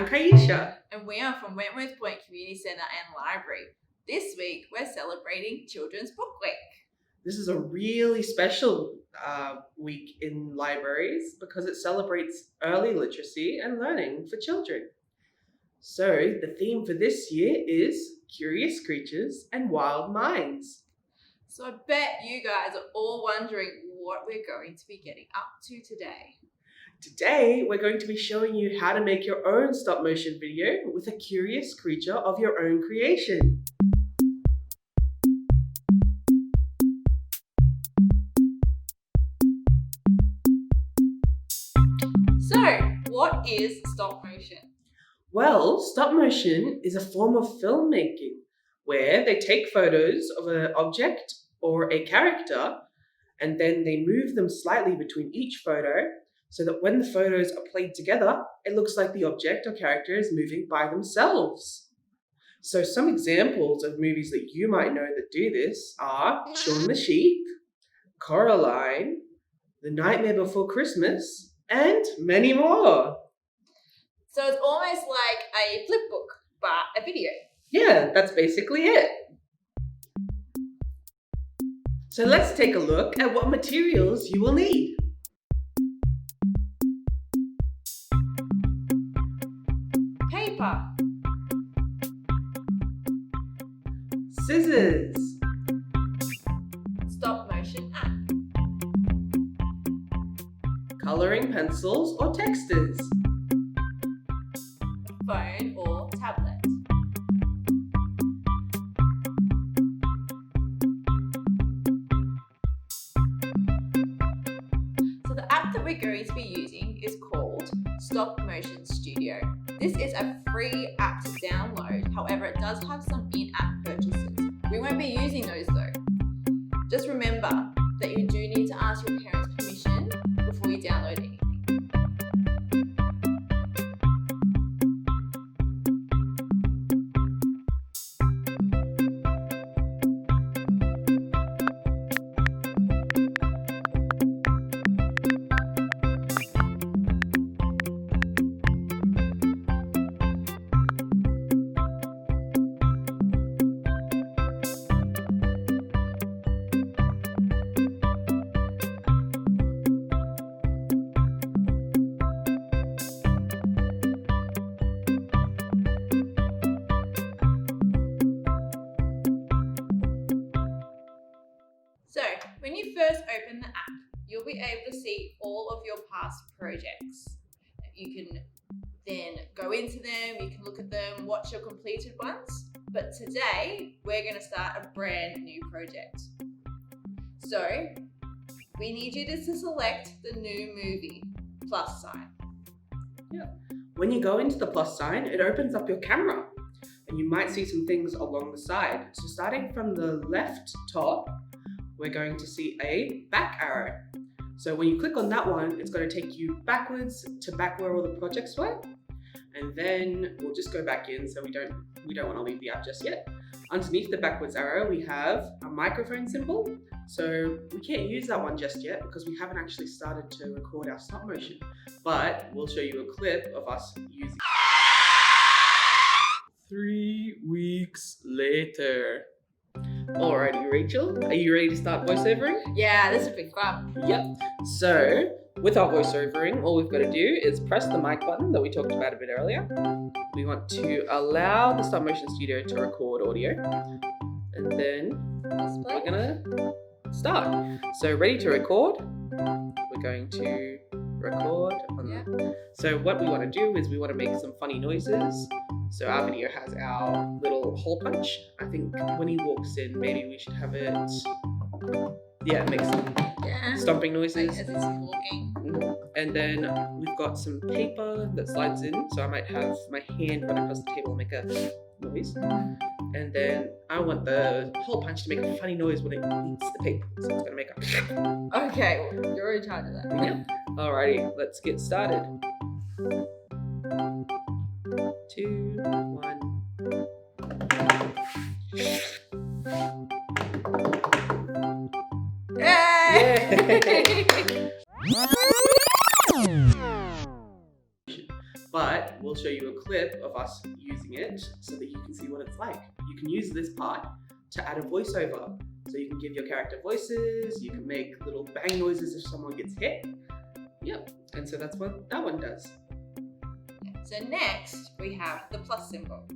Kiesha. And we are from Wentworth Point Community Centre and Library. This week, we're celebrating Children's Book Week. This is a really special week in libraries because it celebrates early literacy and learning for children. So the theme for this year is Curious Creatures and Wild Minds. So I bet you guys are all wondering what we're going to be getting up to today. Today, we're going to be showing you how to make your own stop motion video with a curious creature of your own creation. So, what is stop motion? Well, stop motion is a form of filmmaking where they take photos of an object or a character and then they move them slightly between each photo so that when the photos are played together, it looks like the object or character is moving by themselves. So some examples of movies that you might know that do this are Shaun the Sheep, Coraline, The Nightmare Before Christmas, and many more. So it's almost like a flip book, but a video. Yeah, that's basically it. So let's take a look at what materials you will need. Paper, Scissors, stop motion app, coloring pencils or texters, phone or tablet. So the app that we're going to be using is called Stop Motion Studio. This is a free app to download, however it does have some in-app purchases. We won't be using those though. Just remember that you do need to ask your parents' permission before you download anything. So, when you first open the app, you'll be able to see all of your past projects. You can then go into them, you can look at them, watch your completed ones. But today, we're going to start a brand new project. So, we need you to select the new movie, plus sign. When you go into the plus sign, it opens up your camera and you might see some things along the side. So starting from the left top, we're going to see a back arrow. So when you click on that one, it's going to take you backwards to back where all the projects were. And then we'll just go back in so we don't want to leave the app just yet. Underneath the backwards arrow, we have a microphone symbol. So we can't use that one just yet because we haven't actually started to record our stop motion, but we'll show you a clip of us using it. 3 weeks later. Alrighty, Rachel, are you ready to start voiceovering? Yeah, this would be fun. Yep. So, with our voiceovering, all we've got to do is press the mic button that we talked about a bit earlier. We want to allow the Stop Motion Studio to record audio. And then we're gonna start. So, ready to record? We're going to record on So what we want to do is we want to make some funny noises. So our video has our little hole punch. I think when he walks in, maybe we should have it, make some stomping noises. Like as he's walking. And then we've got some paper that slides in. So I might have my hand run across the table and make a noise. And then I want the hole punch to make a funny noise when it eats the paper. So it's going to make a... Okay, you're in charge of that. Yep. Alrighty, let's get started. 2, 1. Yay! But we'll show you a clip of us using it so that you can see what it's like. You can use this part to add a voiceover. So you can give your character voices, you can make little bang noises if someone gets hit. Yep, and so that's what that one does. So next, we have the plus symbol.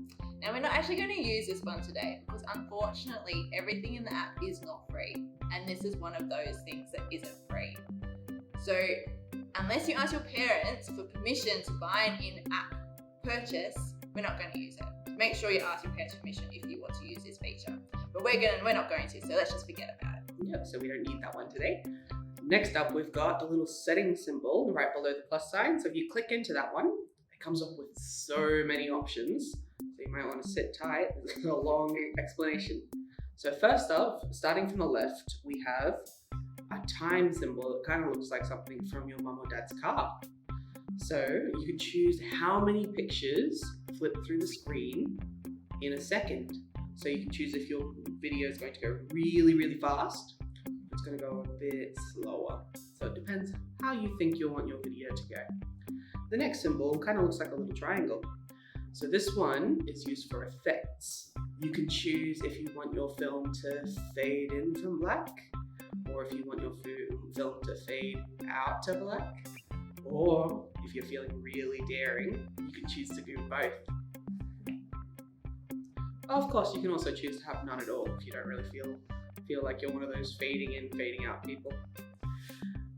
Now we're not actually going to use this one today because unfortunately everything in the app is not free, and this is one of those things that isn't free. So unless you ask your parents for permission to buy an in-app purchase, we're not going to use it. Make sure you ask your parents' permission if you want to use this feature. But we're not going to, so let's just forget about it. Yep, so we don't need that one today. Next up, we've got the little setting symbol right below the plus sign. So if you click into that one, it comes up with so many options. So you might want to sit tight. There's a long explanation. So first off, starting from the left, we have a time symbol. It kind of looks like something from your mum or dad's car. So you can choose how many pictures flip through the screen in a second. So you can choose if your video is going to go really, really fast. It's going to go a bit slower. So it depends how you think you'll want your video to go. The next symbol kind of looks like a little triangle. So this one is used for effects. You can choose if you want your film to fade in from black, or if you want your film to fade out to black, or if you're feeling really daring, you can choose to do both. Of course, you can also choose to have none at all if you don't really feel like you're one of those fading in, fading out people.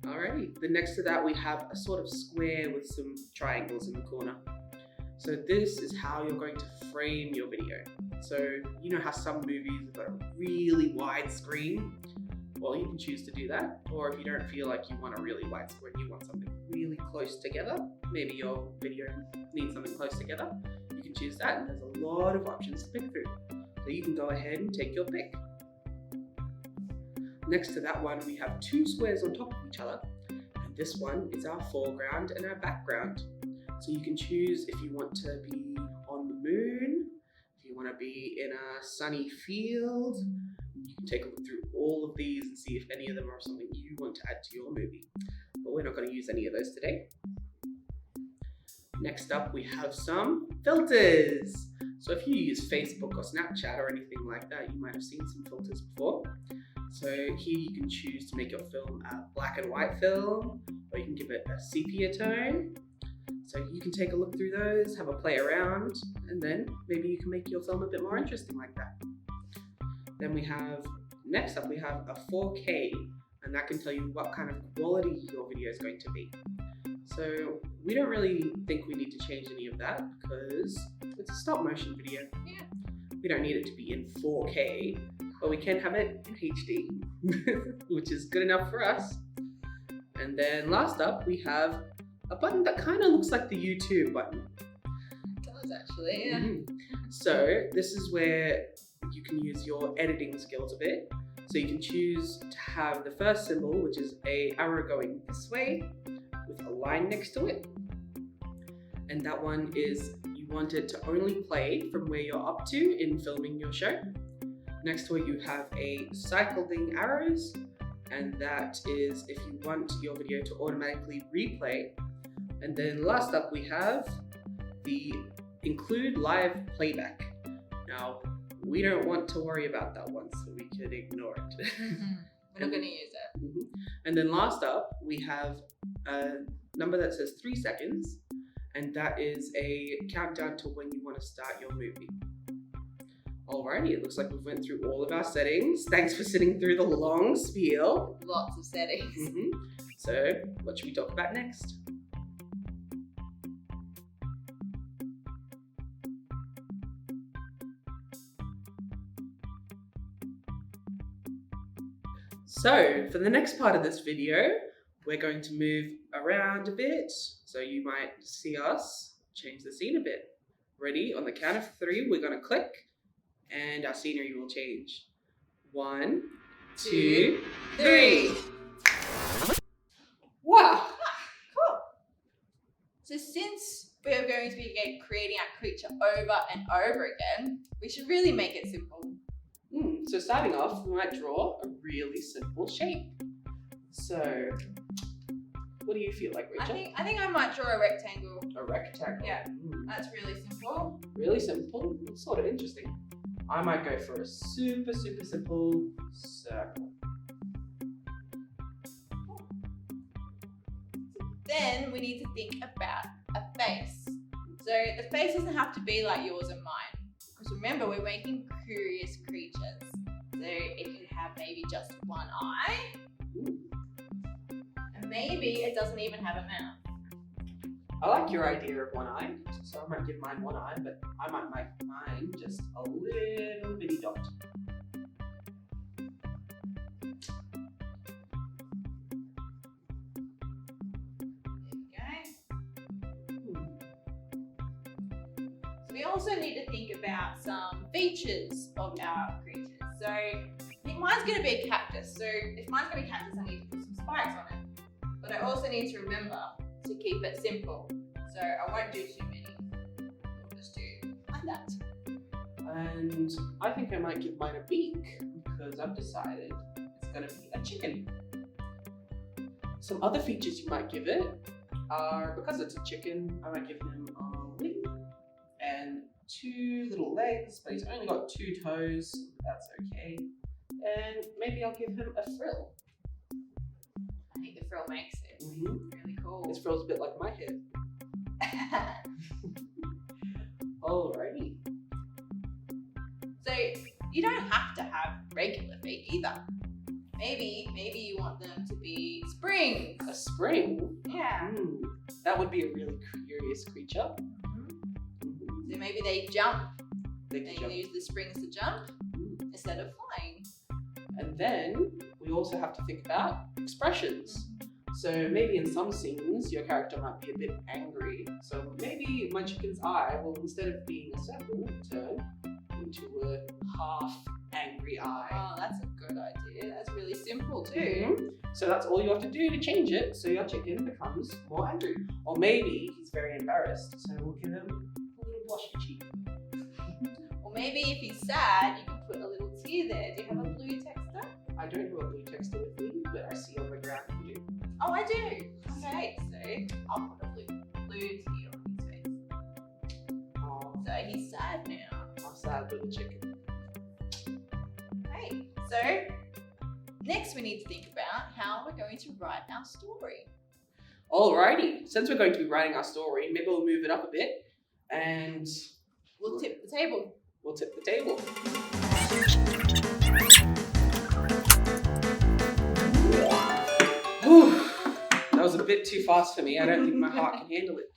Alrighty, then next to that we have a sort of square with some triangles in the corner. So this is how you're going to frame your video. So you know how some movies have got a really wide screen? Well, you can choose to do that. Or if you don't feel like you want a really wide screen, you want something really close together, maybe your video needs something close together, you can choose that, and there's a lot of options to pick through. So you can go ahead and take your pick. Next to that one, we have two squares on top of each other, and this one is our foreground and our background. So you can choose if you want to be on the moon, if you want to be in a sunny field. You can take a look through all of these and see if any of them are something you want to add to your movie. But we're not going to use any of those today. Next up, we have some filters. So if you use Facebook or Snapchat or anything like that, you might have seen some filters before. So here you can choose to make your film a black and white film, or you can give it a sepia tone. So you can take a look through those, have a play around, and then maybe you can make your film a bit more interesting like that. Then next up we have a 4K, and that can tell you what kind of quality your video is going to be. So we don't really think we need to change any of that because it's a stop motion video. Yeah. We don't need it to be in 4K, but we can have it in HD, which is good enough for us. And then last up, we have a button that kind of looks like the YouTube button. It does actually, yeah. So this is where you can use your editing skills a bit. So you can choose to have the first symbol, which is an arrow going this way with a line next to it. And that one is you want it to only play from where you're up to in filming your show. Next to it, you have a cycling arrows, and that is if you want your video to automatically replay. And then last up, we have the include live playback. Now, we don't want to worry about that one, so we can ignore it. We're not going to use it. And then last up, we have a number that says 3 seconds, and that is a countdown to when you want to start your movie. Alrighty, it looks like we've went through all of our settings. Thanks for sitting through the long spiel. Lots of settings. So, what should we talk about next? So, for the next part of this video, we're going to move around a bit. So you might see us change the scene a bit. Ready? On the count of 3, we're going to click and our scenery will change. 1, 2, 3. Wow! Cool. So since we are going to be creating our creature over and over again, we should really make it simple. So starting off, we might draw a really simple shape. So What do you feel like, Rachel? I think I might draw a rectangle. A rectangle. Yeah. That's really simple. Really simple. It's sort of interesting. I might go for a super simple circle. Then we need to think about a face. So the face doesn't have to be like yours and mine. Because remember, we're making curious creatures. So it could have maybe just one eye. Ooh. And maybe it doesn't even have a mouth. I like your idea of one eye. So I might give mine one eye, but I might make mine just a little bitty dot. We also need to think about some features of our creatures. So I think mine's going to be a cactus. So if mine's going to be a cactus, I need to put some spikes on it. But I also need to remember to keep it simple. So I won't do too many. I'll just do like that. And I think I might give mine a beak because I've decided it's going to be a chicken. Some other features you might give it are, because it's a chicken, I might give him a wing and 2 little legs, but he's only got 2 toes, so that's okay. And maybe I'll give him a frill. I think the frill makes it really cool. This frill's a bit like my head. Alrighty. So you don't have to have regular feet either. Maybe you want them to be springs. A spring? Yeah. That would be a really curious creature. So maybe they jump. They They can jump. use the springs to jump instead of flying. And then we also have to think about expressions. So maybe in some scenes your character might be a bit angry. So maybe my chicken's eye will, instead of being a circle, turn into a half angry eye. Oh, that's a good idea. That's really simple too. So that's all you have to do to change it so your chicken becomes more angry. Or maybe he's very embarrassed, so we'll give him a little blushy cheek. Or maybe if he's sad, you could put a little tear there. Do you have a blue texter? I don't have a blue texter with me, but I see on the ground you do. Oh, I do. Okay, so I'll put a blue tear on his face. Oh, So he's sad now. I'm sad little chicken. Okay, so next we need to think about how we're going to write our story. Alrighty, since we're going to be writing our story, maybe we'll move it up a bit and We'll tip the table. we'll tip the table. Whew, that was a bit too fast for me. I don't think my heart can handle it.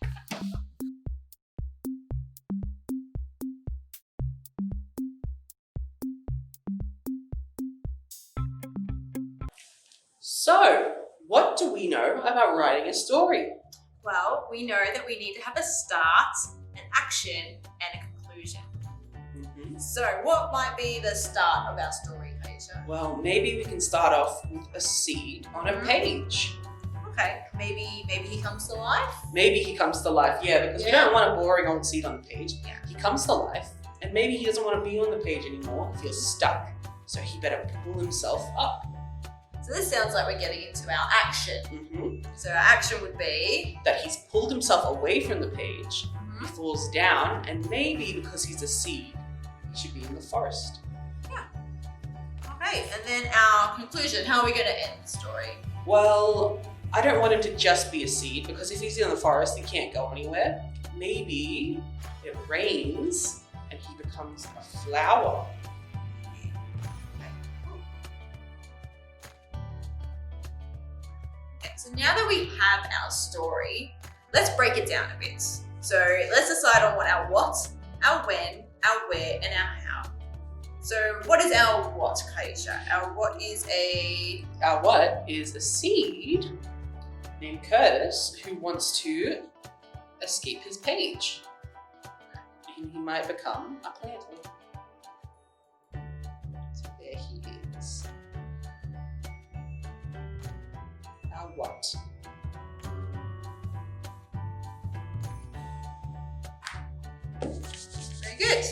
So, what do we know about writing a story? Well, we know that we need to have a start, an action, and a conclusion. So what might be the start of our story, Kiesha? Well, maybe we can start off with a seed on a page. Okay, maybe he comes to life. Maybe he comes to life, yeah, because we Yeah. don't want a boring old seed on the page. Yeah. He comes to life, and maybe he doesn't want to be on the page anymore. He feels stuck, so he better pull himself up. So this sounds like we're getting into our action. So our action would be That he's pulled himself away from the page, he falls down, and maybe because he's a seed, he should be in the forest. okay, and then our conclusion. How are we going to end the story? Well, I don't want him to just be a seed, because if he's in the forest, he can't go anywhere. Maybe it rains and he becomes a flower. Okay, so now that we have our story, let's break it down a bit. So let's decide on what our what, our when, our where, and our how. So what is our what, Kiesha? Our what is Our what is a seed named Curtis who wants to escape his page. And he might become a plantling. So there he is. Our what? very good.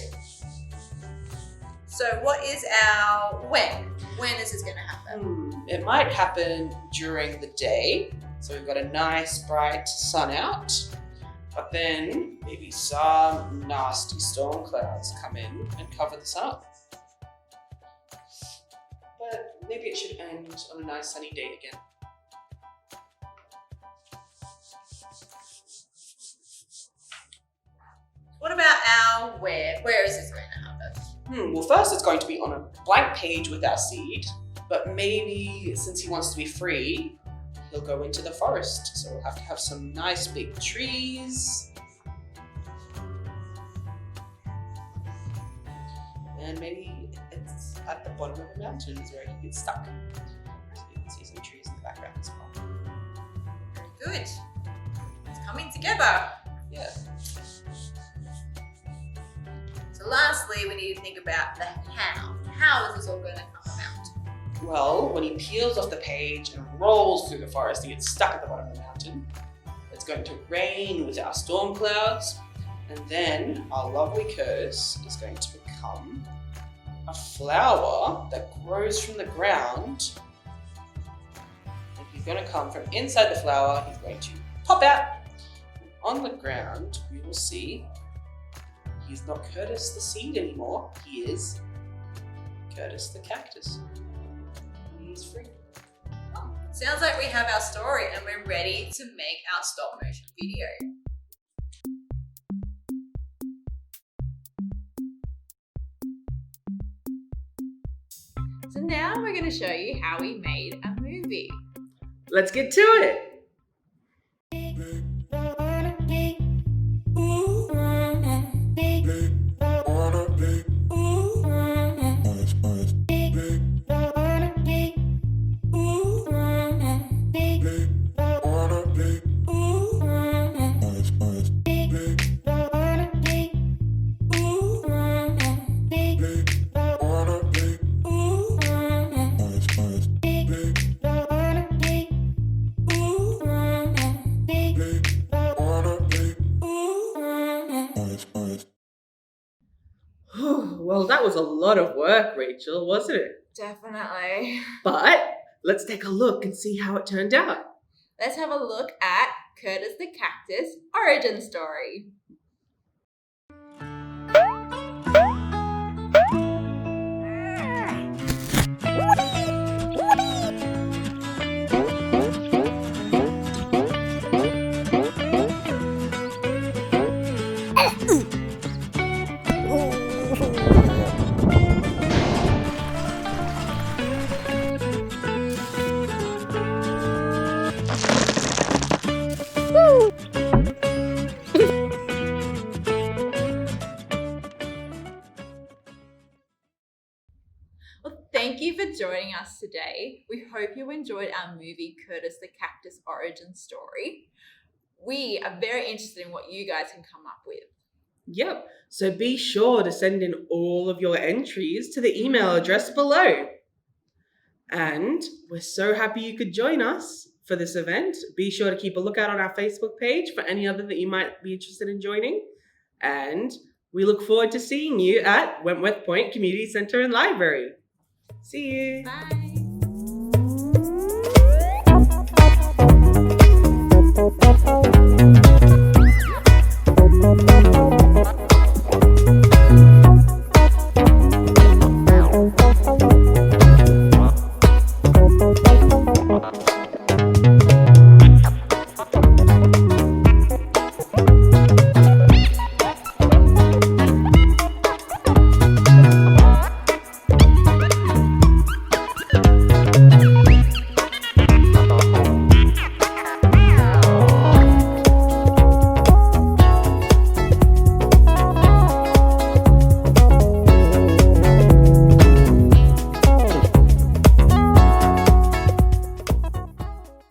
So what is our when? When is this going to happen? It might happen during the day, So we've got a nice bright sun out, but then maybe some nasty storm clouds come in and cover the sun. But maybe it should end on a nice sunny day again. What about our where? Where is this going to happen? Well, first it's going to be on a blank page with our seed, but maybe since he wants to be free, he'll go into the forest. So we'll have to have some nice big trees. And maybe it's at the bottom of the mountain is where he gets stuck. So you can see some trees in the background as well. Very good. It's coming together. Yeah. So lastly, we need to think about the how. How is this all going to come about? Well, when he peels off the page and rolls through the forest, he gets stuck at the bottom of the mountain. It's going to rain with our storm clouds, and then our lovely Curtis is going to become a flower that grows from the ground. And he's going to come from inside the flower, he's going to pop out. And on the ground, we will see he's not Curtis the seed anymore, he is Curtis the cactus. He's free. Oh, sounds like we have our story and we're ready to make our stop motion video. So now we're going to show you how we made a movie. Let's get to it. Well, that was a lot of work, Rachel, wasn't it? Definitely. But let's take a look and see how it turned out. Let's have a look at Curtis the Cactus origin story. Well, thank you for joining us today. We hope you enjoyed our movie, Curtis the Cactus origin story. We are very interested in what you guys can come up with. Yep, so be sure to send in all of your entries to the email address below. And we're so happy you could join us for this event. Be sure to keep a lookout on our Facebook page for any other that you might be interested in joining. And we look forward to seeing you at Wentworth Point Community Centre and Library. See you. Bye.